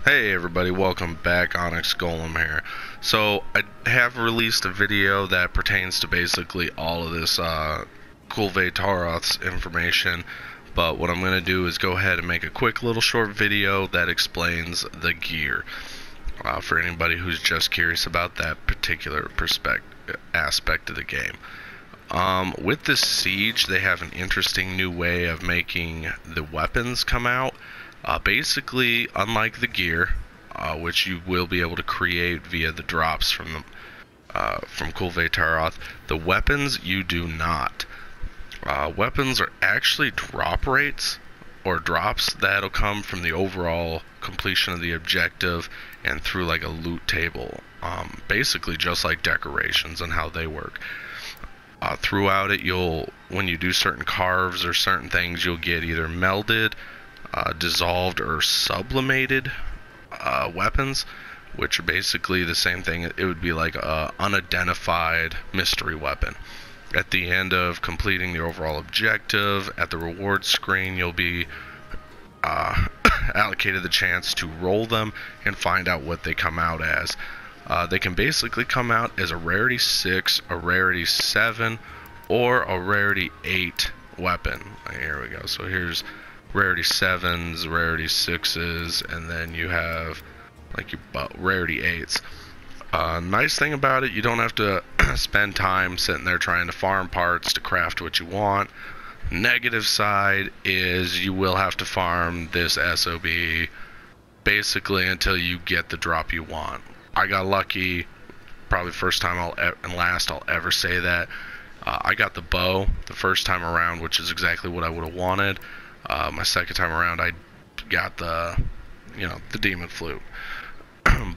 Hey everybody, welcome back. Onyx-Golem here. So I have released a video that pertains to basically all of this Kulve Taroth's information, but what I'm going to do is go ahead and make a quick little short video that explains the gear for anybody who's just curious about that particular aspect of the game. With this siege, they have an interesting new way of making the weapons come out. Basically, unlike the gear, which you will be able to create via the drops from Kulve Taroth, the weapons you do not. Weapons are actually drop rates, or drops that'll come from the overall completion of the objective and through like a loot table. Basically just like decorations and how they work. Throughout it, when you do certain carves or certain things, you'll get either melded, dissolved, or sublimated weapons, which are basically the same thing. It would be like a unidentified mystery weapon. At the end of completing the overall objective, at the reward screen, you'll be allocated the chance to roll them and find out what they come out as. They can basically come out as a rarity 6, a rarity 7, or a rarity 8 weapon. Here we go. So here's rarity 7s, rarity 6s, and then you have like your rarity 8s. Nice thing about it, you don't have to spend time sitting there trying to farm parts to craft what you want. Negative side is you will have to farm this SOB basically until you get the drop you want. I got lucky, probably first time and last I'll ever say that. I got the bow the first time around, which is exactly what I would have wanted. My second time around, I got the demon flute.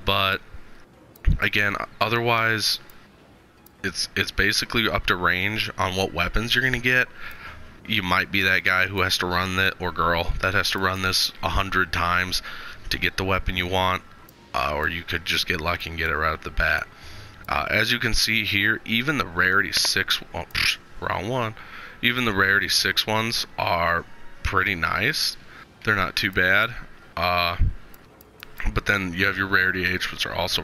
But again, otherwise, it's basically up to range on what weapons you're gonna get. You might be that guy who has to run or girl that has to run this 100 times to get the weapon you want, or you could just get lucky and get it right at the bat. As you can see here, even the rarity 6, wrong one. Even the rarity 6 ones are pretty nice. They're not too bad. But then you have your rarity 8, which are also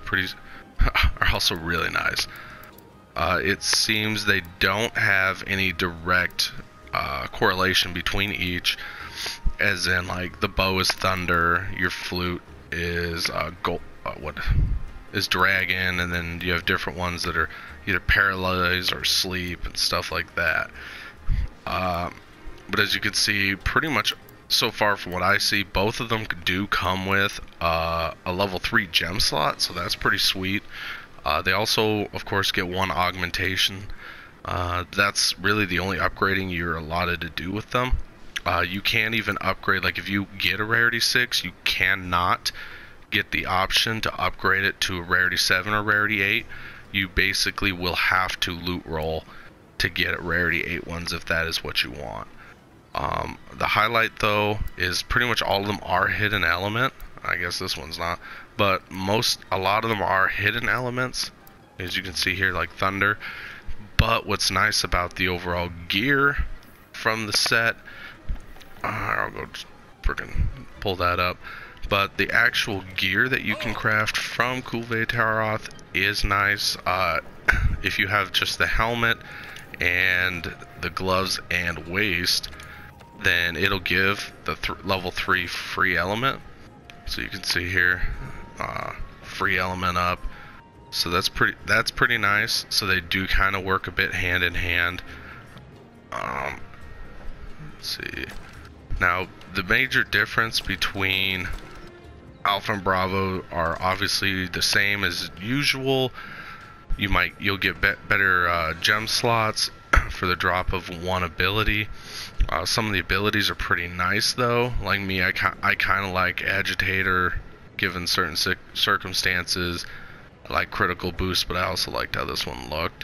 really nice. It seems they don't have any direct correlation between each, as in like the bow is thunder, your flute is dragon, and then you have different ones that are either paralyzed or sleep and stuff like that. But as you can see, pretty much so far from what I see, both of them do come with a level 3 gem slot, so that's pretty sweet. They also, of course, get one augmentation. That's really the only upgrading you're allotted to do with them. You can't even upgrade, like if you get a rarity 6, you cannot get the option to upgrade it to a rarity 7 or rarity 8. You basically will have to loot roll to get rarity 8 ones if that is what you want. The highlight though is pretty much all of them are hidden element. I guess this one's not, but a lot of them are hidden elements, as you can see here, like thunder. But what's nice about the overall gear from the set, I'll go freaking pull that up. But the actual gear that you can craft from Kulve Taroth is nice. If you have just the helmet and the gloves and waist, then it'll give the level 3 free element. So you can see here, free element up. So that's pretty nice. So they do kind of work a bit hand in hand. Let's see. Now the major difference between Alpha and Bravo are obviously the same as usual. You'll get better gem slots for the drop of one ability. Some of the abilities are pretty nice though. Like me, I kind of like Agitator given certain circumstances. I like critical boost, but I also liked how this one looked.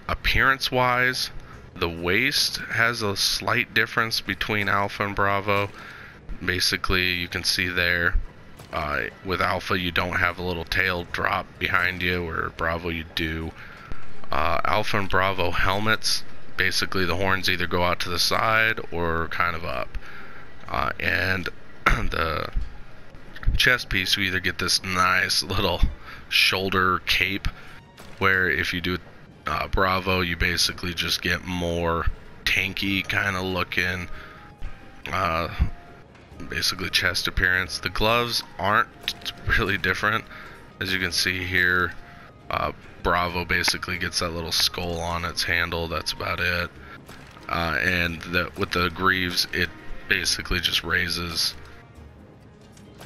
Appearance wise, the waist has a slight difference between Alpha and Bravo. Basically, you can see there, with Alpha you don't have a little tail drop behind you, where Bravo you do. Alpha and Bravo helmets, basically the horns either go out to the side or kind of up. And the chest piece, you either get this nice little shoulder cape, where if you do Bravo, you basically just get more tanky kind of looking basically chest appearance. The gloves aren't really different. As you can see here, Bravo basically gets that little skull on its handle. That's about it. And with the greaves, it basically just raises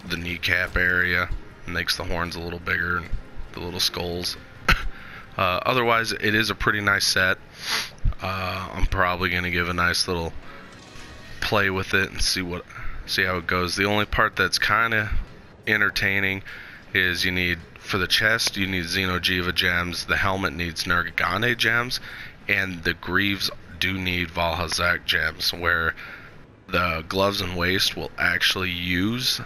the kneecap area, makes the horns a little bigger and the little skulls. Otherwise, it is a pretty nice set. I'm probably going to give a nice little play with it and see how it goes. The only part that's kind of entertaining is for the chest, you need Xeno'jiiva gems, the helmet needs Nergigante gems, and the greaves do need Valhazak gems, where the gloves and waist will actually use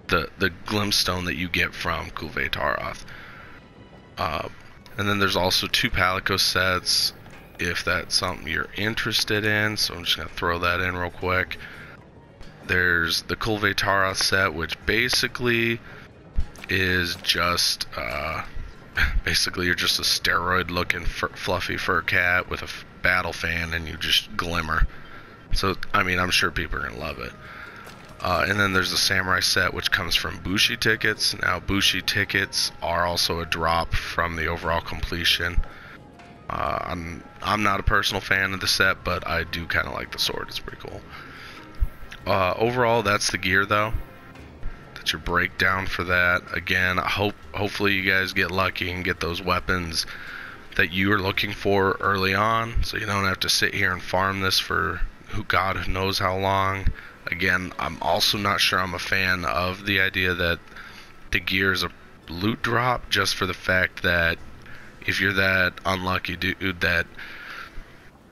the glintstone that you get from Kulve Taroth. And then there's also 2 Palico sets, if that's something you're interested in, so I'm just going to throw that in real quick. There's the Kulve Taroth set, which basically is just basically you're just a steroid looking fluffy fur cat with a battle fan, and you just glimmer. So I mean, I'm sure people are gonna love it. And then there's the samurai set, which comes from Bushi tickets. Now Bushi tickets are also a drop from the overall completion. I'm not a personal fan of the set, but I do kind of like the sword. It's pretty cool. Overall, that's the gear though. That's your breakdown for that. Again, hopefully you guys get lucky and get those weapons that you are looking for early on, so you don't have to sit here and farm this for God knows how long. Again, I'm also not sure I'm a fan of the idea that the gear is a loot drop, just for the fact that if you're that unlucky dude that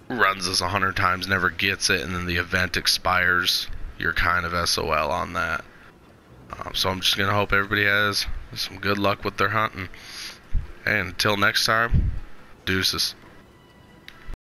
runs this 100 times, never gets it, and then the event expires, you're kind of SOL on that. So I'm just going to hope everybody has some good luck with their hunting. And until next time, deuces.